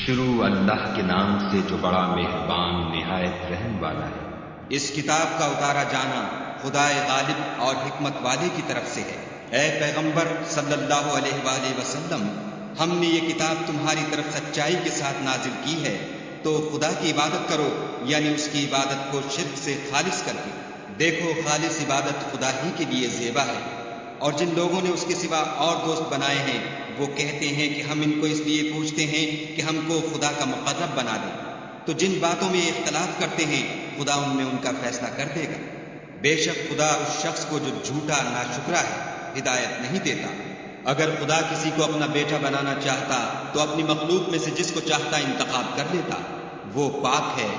شروع اللہ کے نام سے جو بڑا مہربان نہایت رحم والا ہے۔ اس کتاب کا اتارا جانا خدائے غالب اور حکمت والے کی طرف سے ہے۔ اے پیغمبر صلی اللہ علیہ وآلہ وسلم، ہم نے یہ کتاب تمہاری طرف سچائی کے ساتھ نازل کی ہے، تو خدا کی عبادت کرو، یعنی اس کی عبادت کو شرک سے خالص کر کے۔ دیکھو، خالص عبادت خدا ہی کے لیے زیبا ہے، اور جن لوگوں نے اس کے سوا اور دوست بنائے ہیں وہ کہتے ہیں کہ ہم ان کو اس لیے پوچھتے ہیں کہ ہم کو خدا کا مقرب بنا دیں۔ تو جن باتوں میں یہ اختلاف کرتے ہیں خدا ان میں ان کا فیصلہ کر دے گا۔ بے شک خدا اس شخص کو جو جھوٹا ناشکرا ہے ہدایت نہیں دیتا۔ اگر خدا کسی کو اپنا بیٹا بنانا چاہتا تو اپنی مخلوق میں سے جس کو چاہتا انتخاب کر لیتا۔ وہ پاک ہے،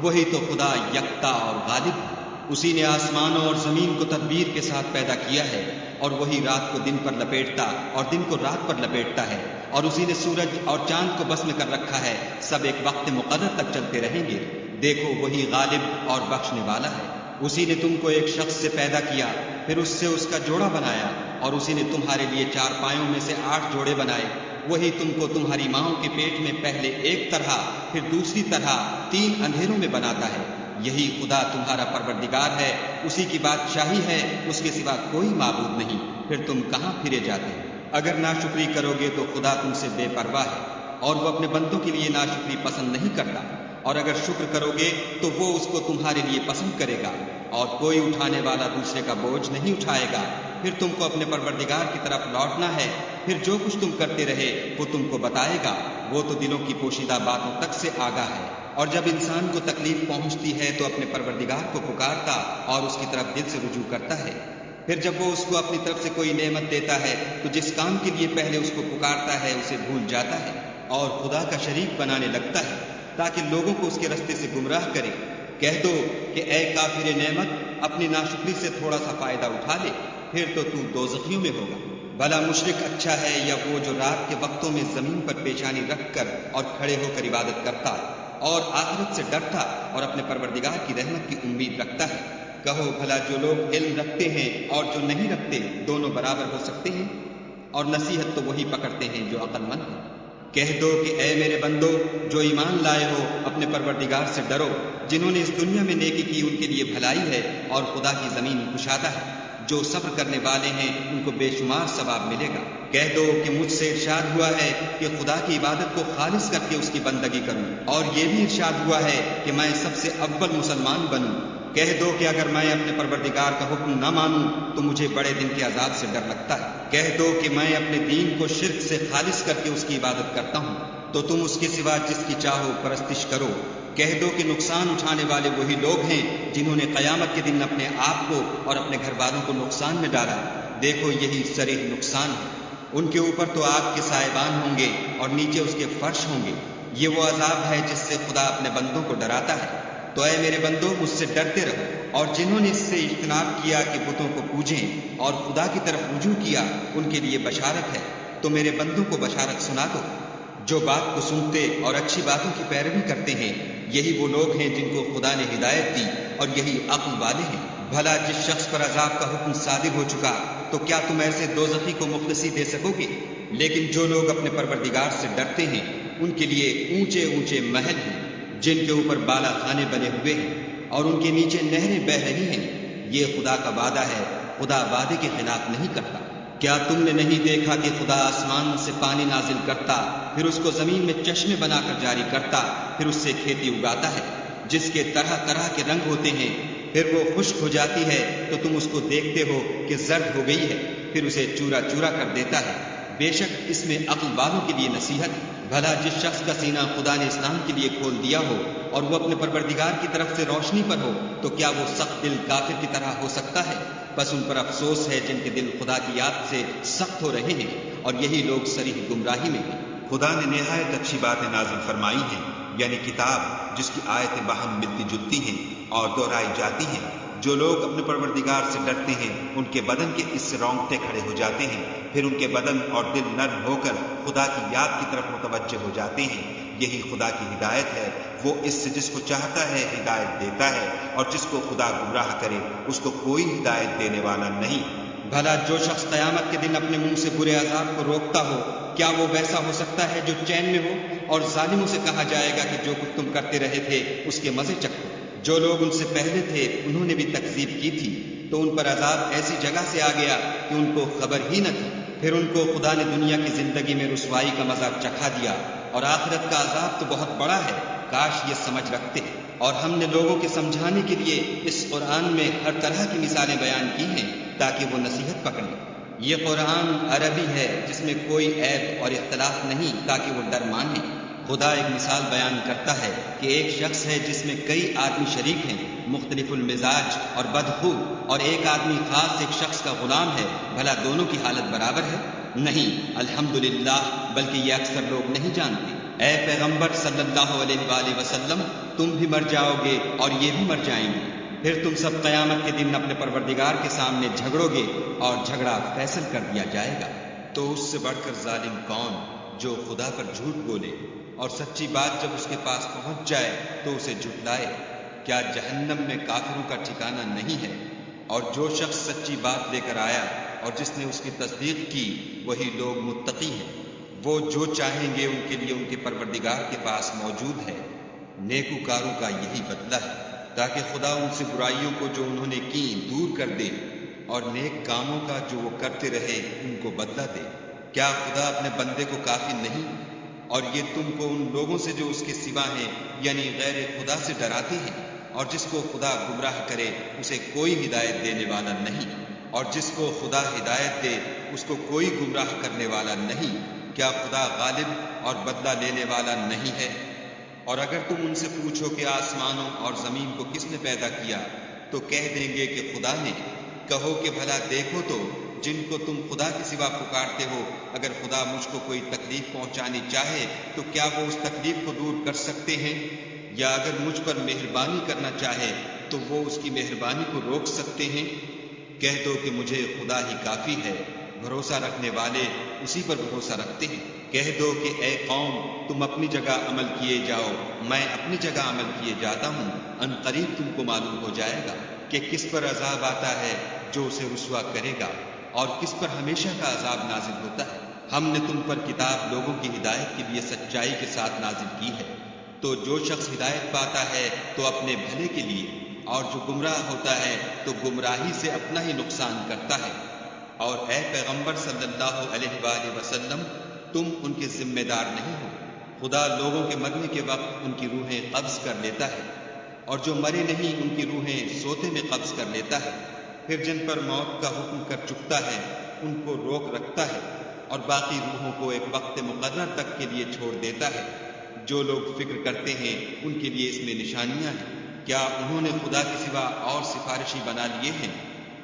وہی تو خدا یکتا اور غالب ہے۔ اسی نے آسمانوں اور زمین کو تدبیر کے ساتھ پیدا کیا ہے، اور وہی رات کو دن پر لپیٹتا اور دن کو رات پر لپیٹتا ہے، اور اسی نے سورج اور چاند کو بس میں کر رکھا ہے، سب ایک وقت مقرر تک چلتے رہیں گے۔ دیکھو، وہی غالب اور بخشنے والا ہے۔ اسی نے تم کو ایک شخص سے پیدا کیا، پھر اس سے اس کا جوڑا بنایا، اور اسی نے تمہارے لیے 4 پایوں میں سے 8 جوڑے بنائے۔ وہی تم کو تمہاری ماؤں کے پیٹ میں پہلے ایک طرح پھر دوسری طرح 3 اندھیروں میں بناتا ہے۔ یہی خدا تمہارا پروردگار ہے، اسی کی بادشاہی ہے، اس کے سوا کوئی معبود نہیں۔ پھر تم کہاں پھرے جاتے ہو؟ اگر ناشکری کرو گے تو خدا تم سے بے پرواہ ہے، اور وہ اپنے بندوں کے لیے ناشکری پسند نہیں کرتا، اور اگر شکر کرو گے تو وہ اس کو تمہارے لیے پسند کرے گا، اور کوئی اٹھانے والا دوسرے کا بوجھ نہیں اٹھائے گا۔ پھر تم کو اپنے پروردگار کی طرف لوٹنا ہے، پھر جو کچھ تم کرتے رہے وہ تم کو بتائے گا، وہ تو دلوں کی پوشیدہ باتوں تک سے آگاہ ہے۔ اور جب انسان کو تکلیف پہنچتی ہے تو اپنے پروردگار کو پکارتا اور اس کی طرف دل سے رجوع کرتا ہے۔ پھر جب وہ اس کو اپنی طرف سے کوئی نعمت دیتا ہے تو جس کام کے لیے پہلے اس کو پکارتا ہے اسے بھول جاتا ہے، اور خدا کا شریک بنانے لگتا ہے تاکہ لوگوں کو اس کے رستے سے گمراہ کرے۔ کہہ دو کہ اے کافر نعمت، اپنی ناشکری سے تھوڑا سا فائدہ اٹھا لے، پھر تو دوزخیوں میں ہوگا۔ بھلا مشرک اچھا ہے یا وہ جو رات کے وقتوں میں زمین پر پیشانی رکھ کر اور کھڑے ہو کر عبادت کرتا اور آخرت سے ڈرتا اور اپنے پروردگار کی رحمت کی امید رکھتا ہے؟ کہو بھلا جو لوگ علم رکھتے ہیں اور جو نہیں رکھتے دونوں برابر ہو سکتے ہیں؟ اور نصیحت تو وہی پکڑتے ہیں جو عقل مند ہیں۔ کہہ دو کہ اے میرے بندو جو ایمان لائے ہو، اپنے پروردگار سے ڈرو۔ جنہوں نے اس دنیا میں نیکی کی ان کے لیے بھلائی ہے، اور خدا کی زمین کشادہ ہے۔ جو صبر کرنے والے ہیں ان کو بے شمار ثواب ملے گا۔ کہہ دو کہ مجھ سے ارشاد ہوا ہے کہ خدا کی عبادت کو خالص کر کے اس کی بندگی کروں، اور یہ بھی ارشاد ہوا ہے کہ میں سب سے اول مسلمان بنوں۔ کہہ دو کہ اگر میں اپنے پروردگار کا حکم نہ مانوں تو مجھے بڑے دن کے عذاب سے ڈر لگتا ہے۔ کہہ دو کہ میں اپنے دین کو شرک سے خالص کر کے اس کی عبادت کرتا ہوں، تو تم اس کے سوا جس کی چاہو پرستش کرو۔ کہہ دو کہ نقصان اٹھانے والے وہی لوگ ہیں جنہوں نے قیامت کے دن اپنے آپ کو اور اپنے گھر والوں کو نقصان میں ڈالا۔ دیکھو، یہی صریح نقصان ہے۔ ان کے اوپر تو آگ کے سائبان ہوں گے اور نیچے اس کے فرش ہوں گے۔ یہ وہ عذاب ہے جس سے خدا اپنے بندوں کو ڈراتا ہے۔ تو اے میرے بندو، مجھ سے ڈرتے رہو، اور جنہوں نے اس سے اجتناب کیا کہ بتوں کو پوجیں اور خدا کی طرف رجوع کیا ان کے لیے بشارت ہے۔ تو میرے بندوں کو بشارت سنا دو جو بات کو سنتے اور اچھی باتوں کی پیروی کرتے ہیں۔ یہی وہ لوگ ہیں جن کو خدا نے ہدایت دی، اور یہی عقل والے ہیں۔ بھلا جس شخص پر عذاب کا حکم صادر ہو چکا تو کیا تم ایسے دوزخی کو مخلصی دے سکو گے؟ لیکن جو لوگ اپنے پروردگار سے ڈرتے ہیں ان کے لیے اونچے اونچے محل ہیں جن کے اوپر بالا خانے بنے ہوئے ہیں، اور ان کے نیچے نہریں بہہ رہی ہیں۔ یہ خدا کا وعدہ ہے، خدا وعدے کے خلاف نہیں کرتا۔ کیا تم نے نہیں دیکھا کہ خدا آسمان سے پانی نازل کرتا، پھر اس کو زمین میں چشمے بنا کر جاری کرتا، پھر اس سے کھیتی اگاتا ہے جس کے طرح طرح کے رنگ ہوتے ہیں، پھر وہ خشک ہو جاتی ہے تو تم اس کو دیکھتے ہو کہ زرد ہو گئی ہے، پھر اسے چورا چورا کر دیتا ہے۔ بے شک اس میں عقل والوں کے لیے نصیحت ہے۔ بھلا جس شخص کا سینہ خدا نے اسلام کے لیے کھول دیا ہو اور وہ اپنے پروردگار کی طرف سے روشنی پر ہو، تو کیا وہ سخت دل کافر کی طرح ہو سکتا ہے؟ بس ان پر افسوس ہے جن کے دل خدا کی یاد سے سخت ہو رہے ہیں، اور یہی لوگ صریح گمراہی میں ہیں۔ خدا نے نہایت اچھی باتیں نازل فرمائی ہیں، یعنی کتاب جس کی آیتیں باہم ملتی جلتی ہیں اور دہرائی جاتی ہیں۔ جو لوگ اپنے پروردگار سے ڈرتے ہیں ان کے بدن کے اس سے رونگٹے کھڑے ہو جاتے ہیں، پھر ان کے بدن اور دل نرم ہو کر خدا کی یاد کی طرف متوجہ ہو جاتے ہیں۔ یہی خدا کی ہدایت ہے، وہ اس سے جس کو چاہتا ہے ہدایت دیتا ہے، اور جس کو خدا گمراہ کرے اس کو کوئی ہدایت دینے والا نہیں۔ بھلا جو شخص قیامت کے دن اپنے منہ سے برے عذاب کو روکتا ہو، کیا وہ ویسا ہو سکتا ہے جو چین میں ہو؟ اور ظالموں سے کہا جائے گا کہ جو کچھ تم کرتے رہے تھے اس کے مزے چکھو۔ جو لوگ ان سے پہلے تھے انہوں نے بھی تکذیب کی تھی، تو ان پر عذاب ایسی جگہ سے آ گیا کہ ان کو خبر ہی نہ تھی۔ پھر ان کو خدا نے دنیا کی زندگی میں رسوائی کا مزہ چکھا دیا، اور آخرت کا عذاب تو بہت بڑا ہے، کاش یہ سمجھ رکھتے۔ اور ہم نے لوگوں کے سمجھانے کے لیے اس قرآن میں ہر طرح کی مثالیں بیان کی ہیں تاکہ وہ نصیحت پکڑیں۔ یہ قرآن عربی ہے جس میں کوئی عیب اور اختلاف نہیں تاکہ وہ ڈر مانیں۔ خدا ایک مثال بیان کرتا ہے کہ ایک شخص ہے جس میں کئی آدمی شریک ہیں، مختلف المزاج اور بدخو، اور ایک آدمی خاص ایک شخص کا غلام ہے، بھلا دونوں کی حالت برابر ہے؟ نہیں، الحمدللہ، بلکہ یہ اکثر لوگ نہیں جانتے۔ اے پیغمبر صلی اللہ علیہ وآلہ وسلم، تم بھی مر جاؤ گے اور یہ بھی مر جائیں گے، پھر تم سب قیامت کے دن اپنے پروردگار کے سامنے جھگڑو گے اور جھگڑا فیصل کر دیا جائے گا۔ تو اس سے بڑھ کر ظالم کون جو خدا پر جھوٹ بولے اور سچی بات جب اس کے پاس پہنچ جائے تو اسے جھٹلائے؟ کیا جہنم میں کافروں کا ٹھکانہ نہیں ہے؟ اور جو شخص سچی بات لے کر آیا اور جس نے اس کی تصدیق کی، وہی لوگ متقی ہیں۔ وہ جو چاہیں گے ان کے لیے ان کے پروردگار کے پاس موجود ہے۔ نیکوکاروں کا یہی بدلہ ہے، تاکہ خدا ان سے برائیوں کو جو انہوں نے کی دور کر دے، اور نیک کاموں کا جو وہ کرتے رہے ان کو بدلہ دے۔ کیا خدا اپنے بندے کو کافی نہیں؟ اور یہ تم کو ان لوگوں سے جو اس کے سوا ہیں یعنی غیر خدا سے ڈراتے ہیں، اور جس کو خدا گمراہ کرے اسے کوئی ہدایت دینے والا نہیں، اور جس کو خدا ہدایت دے اس کو کوئی گمراہ کرنے والا نہیں۔ کیا خدا غالب اور بدلہ لینے والا نہیں ہے؟ اور اگر تم ان سے پوچھو کہ آسمانوں اور زمین کو کس نے پیدا کیا، تو کہہ دیں گے کہ خدا نے۔ کہو کہ بھلا دیکھو تو جن کو تم خدا کے سوا پکارتے ہو، اگر خدا مجھ کو کوئی تکلیف پہنچانی چاہے تو کیا وہ اس تکلیف کو دور کر سکتے ہیں؟ یا اگر مجھ پر مہربانی کرنا چاہے تو وہ اس کی مہربانی کو روک سکتے ہیں؟ کہہ دو کہ مجھے خدا ہی کافی ہے، بھروسہ رکھنے والے اسی پر بھروسہ رکھتے ہیں۔ کہہ دو کہ اے قوم، تم اپنی جگہ عمل کیے جاؤ، میں اپنی جگہ عمل کیے جاتا ہوں، ان قریب تم کو معلوم ہو جائے گا کہ کس پر عذاب آتا ہے جو اسے رسوا کرے گا، اور کس پر ہمیشہ کا عذاب نازل ہوتا ہے۔ ہم نے تم پر کتاب لوگوں کی ہدایت کے لیے سچائی کے ساتھ نازل کی ہے، تو جو شخص ہدایت پاتا ہے تو اپنے بھلے کے لیے، اور جو گمراہ ہوتا ہے تو گمراہی سے اپنا ہی نقصان کرتا ہے۔ اور اے پیغمبر صلی اللہ علیہ وآلہ وسلم، تم ان کے ذمہ دار نہیں ہو۔ خدا لوگوں کے مرنے کے وقت ان کی روحیں قبض کر لیتا ہے، اور جو مرے نہیں ان کی روحیں سوتے میں قبض کر لیتا ہے، پھر جن پر موت کا حکم کر چکتا ہے ان کو روک رکھتا ہے، اور باقی روحوں کو ایک وقت مقرر تک کے لیے چھوڑ دیتا ہے۔ جو لوگ فکر کرتے ہیں ان کے لیے اس میں نشانیاں ہیں۔ کیا انہوں نے خدا کے سوا اور سفارشی بنا لیے ہیں؟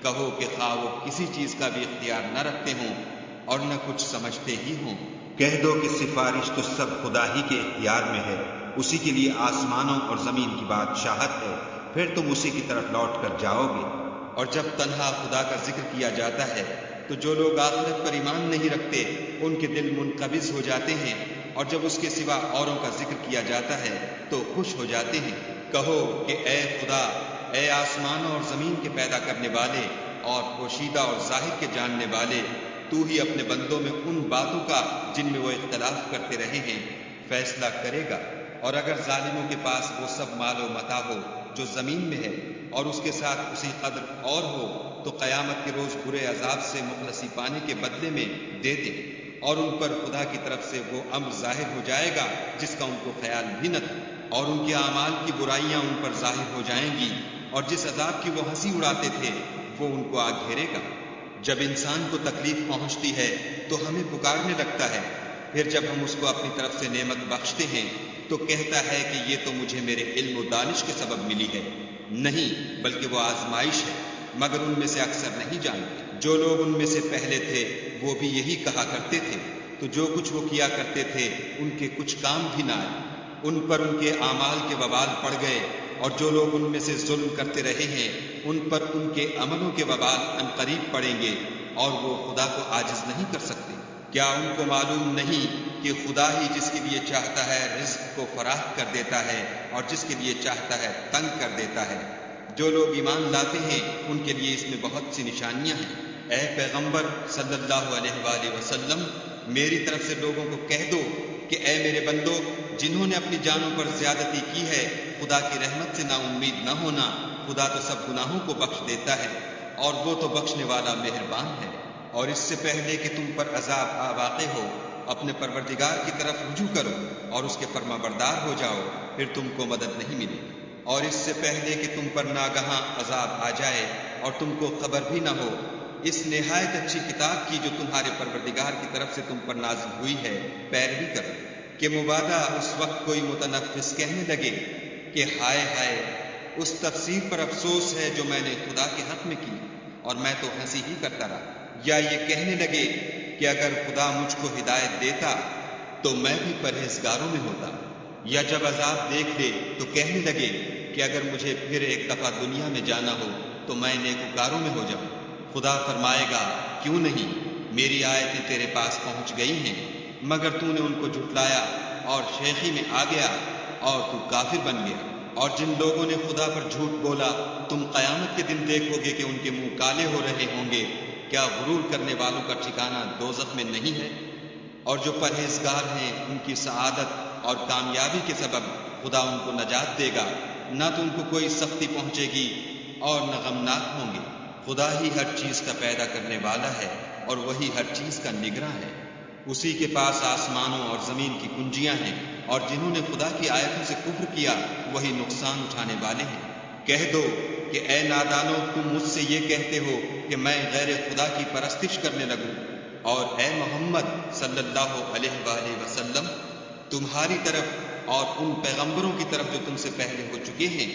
کہو کہ خواہ وہ کسی چیز کا بھی اختیار نہ رکھتے ہوں اور نہ کچھ سمجھتے ہی ہوں۔ کہہ دو کہ سفارش تو سب خدا ہی کے اختیار میں ہے، اسی کے لیے آسمانوں اور زمین کی بادشاہت ہے، پھر تم اسی کی طرف لوٹ کر جاؤ گے۔ اور جب تنہا خدا کا ذکر کیا جاتا ہے تو جو لوگ آخرت پر ایمان نہیں رکھتے ان کے دل منقبض ہو جاتے ہیں، اور جب اس کے سوا اوروں کا ذکر کیا جاتا ہے تو خوش ہو جاتے ہیں۔ کہو کہ اے خدا، اے آسمانوں اور زمین کے پیدا کرنے والے اور پوشیدہ اور ظاہر کے جاننے والے، تو ہی اپنے بندوں میں ان باتوں کا جن میں وہ اختلاف کرتے رہے ہیں فیصلہ کرے گا۔ اور اگر ظالموں کے پاس وہ سب مال و متاع ہو جو زمین میں ہے، اور اس کے ساتھ اسی قدر اور ہو، تو قیامت کے روز برے عذاب سے مخلصی پانے کے بدلے میں دے دیں، اور ان پر خدا کی طرف سے وہ امر ظاہر ہو جائے گا جس کا ان کو خیال بھی نہ تھا، اور ان کے اعمال کی برائیاں ان پر ظاہر ہو جائیں گی، اور جس عذاب کی وہ ہنسی اڑاتے تھے وہ ان کو آ گھیرے گا۔ جب انسان کو تکلیف پہنچتی ہے تو ہمیں پکارنے لگتا ہے، پھر جب ہم اس کو اپنی طرف سے نعمت بخشتے ہیں تو کہتا ہے کہ یہ تو مجھے میرے علم و دانش کے سبب ملی ہے۔ نہیں، بلکہ وہ آزمائش ہے، مگر ان میں سے اکثر نہیں جانتے۔ جو لوگ ان میں سے پہلے تھے وہ بھی یہی کہا کرتے تھے، تو جو کچھ وہ کیا کرتے تھے ان کے کچھ کام بھی نہ آئے، ان پر ان کے اعمال کے وبال پڑ گئے، اور جو لوگ ان میں سے ظلم کرتے رہے ہیں ان پر ان کے عملوں کے وبال ان قریب پڑیں گے، اور وہ خدا کو عاجز نہیں کر سکتے۔ کیا ان کو معلوم نہیں کہ خدا ہی جس کے لیے چاہتا ہے رزق کو فراخ کر دیتا ہے اور جس کے لیے چاہتا ہے تنگ کر دیتا ہے؟ جو لوگ ایمان لاتے ہیں ان کے لیے اس میں بہت سی نشانیاں ہیں۔ اے پیغمبر صلی اللہ علیہ وآلہ وسلم، میری طرف سے لوگوں کو کہہ دو کہ اے میرے بندو، جنہوں نے اپنی جانوں پر زیادتی کی ہے، خدا کی رحمت سے نا امید نہ ہونا۔ خدا تو سب گناہوں کو بخش دیتا ہے اور وہ تو بخشنے والا مہربان ہے۔ اور اس سے پہلے کہ تم پر عذاب واقع ہو، اپنے پروردگار کی طرف رجوع کرو اور اس کے فرما بردار ہو جاؤ، پھر تم کو مدد نہیں ملے گی۔ اور اس سے پہلے کہ تم پر ناگہاں عذاب آ جائے اور تم کو خبر بھی نہ ہو، اس نہایت اچھی کتاب کی جو تمہارے پروردگار کی طرف سے تم پر نازل ہوئی ہے پیروی کرو، کہ مبادا اس وقت کوئی متنفس کہنے لگے کہ ہائے ہائے، اس تفسیر پر افسوس ہے جو میں نے خدا کے حق میں کی اور میں تو ہنسی ہی کرتا رہا، یا یہ کہنے لگے کہ اگر خدا مجھ کو ہدایت دیتا تو میں بھی پرہیزگاروں میں ہوتا، یا جب عذاب دیکھ لے تو کہنے لگے کہ اگر مجھے پھر ایک دفعہ دنیا میں جانا ہو تو میں نیکوکاروں میں ہو جاؤں۔ خدا فرمائے گا، کیوں نہیں، میری آیتیں تیرے پاس پہنچ گئی ہیں، مگر تو نے ان کو جھٹلایا اور شیخی میں آ گیا اور تو کافر بن گیا۔ اور جن لوگوں نے خدا پر جھوٹ بولا، تم قیامت کے دن دیکھو گے کہ ان کے منہ کالے ہو رہے ہوں گے۔ کیا غرور کرنے والوں کا ٹھکانہ دوزخ میں نہیں ہے؟ اور جو پرہیزگار ہیں ان کی سعادت اور کامیابی کے سبب خدا ان کو نجات دے گا، نہ تو ان کو کوئی سختی پہنچے گی اور نہ غمناک ہوں گے۔ خدا ہی ہر چیز کا پیدا کرنے والا ہے اور وہی ہر چیز کا نگراں ہے۔ اسی کے پاس آسمانوں اور زمین کی کنجیاں ہیں، اور جنہوں نے خدا کی آیتوں سے کفر کیا وہی نقصان اٹھانے والے ہیں۔ کہہ دو کہ اے نادانو، تم مجھ سے یہ کہتے ہو کہ میں غیر خدا کی پرستش کرنے لگوں، اور اے محمد صلی اللہ علیہ وآلہ وسلم، تمہاری طرف اور ان پیغمبروں کی طرف جو تم سے پہلے ہو چکے ہیں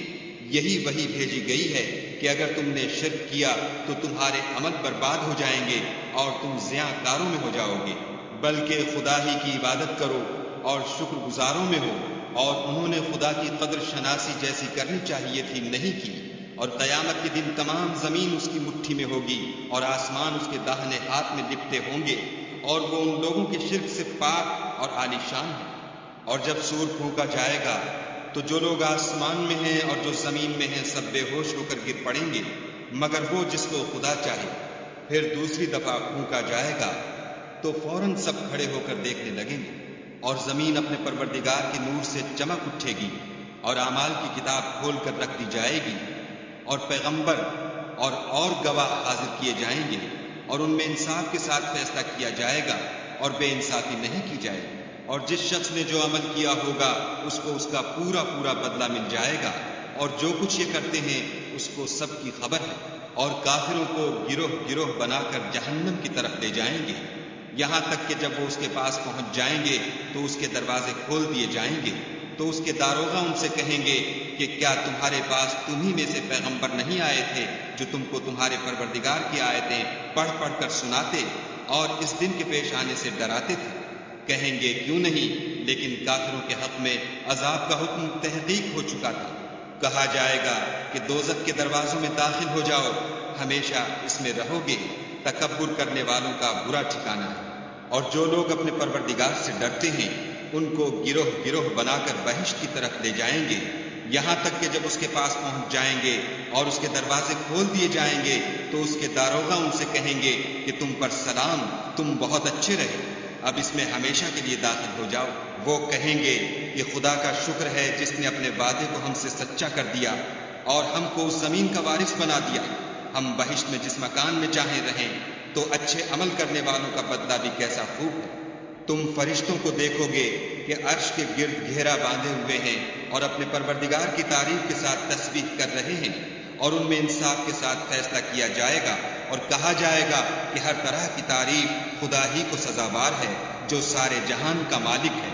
یہی وحی بھیجی گئی ہے کہ اگر تم نے شرک کیا تو تمہارے عمل برباد ہو جائیں گے اور تم زیاں کاروں میں ہو جاؤ گے، بلکہ خدا ہی کی عبادت کرو اور شکر گزاروں میں ہو۔ اور انہوں نے خدا کی قدر شناسی جیسی کرنی چاہیے تھی، نہیں کی، اور قیامت کے دن تمام زمین اس کی مٹھی میں ہوگی اور آسمان اس کے داہنے ہاتھ میں لپٹے ہوں گے، اور وہ ان لوگوں کے شرک سے پاک اور عالیشان ہے۔ اور جب سور پھونکا جائے گا تو جو لوگ آسمان میں ہیں اور جو زمین میں ہیں سب بے ہوش ہو کر گر پڑیں گے، مگر وہ جس کو خدا چاہے۔ پھر دوسری دفعہ پھونکا جائے گا تو فوراً سب کھڑے ہو کر دیکھنے لگیں گے، اور زمین اپنے پروردگار کے نور سے چمک اٹھے گی، اور اعمال کی کتاب کھول کر رکھ دی جائے گی، اور پیغمبر اور گواہ حاضر کیے جائیں گے، اور ان میں انصاف کے ساتھ فیصلہ کیا جائے گا اور بے انصافی نہیں کی جائے گی۔ اور جس شخص نے جو عمل کیا ہوگا اس کو اس کا پورا پورا بدلہ مل جائے گا، اور جو کچھ یہ کرتے ہیں اس کو سب کی خبر ہے۔ اور کافروں کو گروہ گروہ بنا کر جہنم کی طرف لے جائیں گے، یہاں تک کہ جب وہ اس کے پاس پہنچ جائیں گے تو اس کے دروازے کھول دیے جائیں گے، تو اس کے داروغہ ان سے کہیں گے کہ کیا تمہارے پاس تمہیں میں سے پیغمبر نہیں آئے تھے جو تم کو تمہارے پروردگار کی آیتیں پڑھ پڑھ کر سناتے اور اس دن کے پیش آنے سے ڈراتے تھے؟ کہیں گے کیوں نہیں، لیکن کافروں کے حق میں عذاب کا حکم تحقیق ہو چکا تھا۔ کہا جائے گا کہ دوزخ کے دروازوں میں داخل ہو جاؤ، ہمیشہ اس میں رہو گے، تکبر کرنے والوں کا برا ٹھکانہ ہے۔ اور جو لوگ اپنے پروردگار سے ڈرتے ہیں ان کو گروہ گروہ بنا کر بہشت کی طرف لے جائیں گے، یہاں تک کہ جب اس کے پاس پہنچ جائیں گے اور اس کے دروازے کھول دیے جائیں گے تو اس کے داروغہ ان سے کہیں گے کہ تم پر سلام، تم بہت اچھے رہے، اب اس میں ہمیشہ کے لیے داخل ہو جاؤ۔ وہ کہیں گے کہ خدا کا شکر ہے جس نے اپنے وعدے کو ہم سے سچا کر دیا اور ہم کو اس زمین کا وارث بنا دیا، ہم بہشت میں جس مکان میں چاہیں رہیں، تو اچھے عمل کرنے والوں کا بدلہ بھی کیسا خوب ہے۔ تم فرشتوں کو دیکھو گے کہ عرش کے گرد گھیرا باندھے ہوئے ہیں اور اپنے پروردگار کی تعریف کے ساتھ تسبیح کر رہے ہیں، اور ان میں انصاف کے ساتھ فیصلہ کیا جائے گا، اور کہا جائے گا کہ ہر طرح کی تعریف خدا ہی کو سزاوار ہے جو سارے جہان کا مالک ہے۔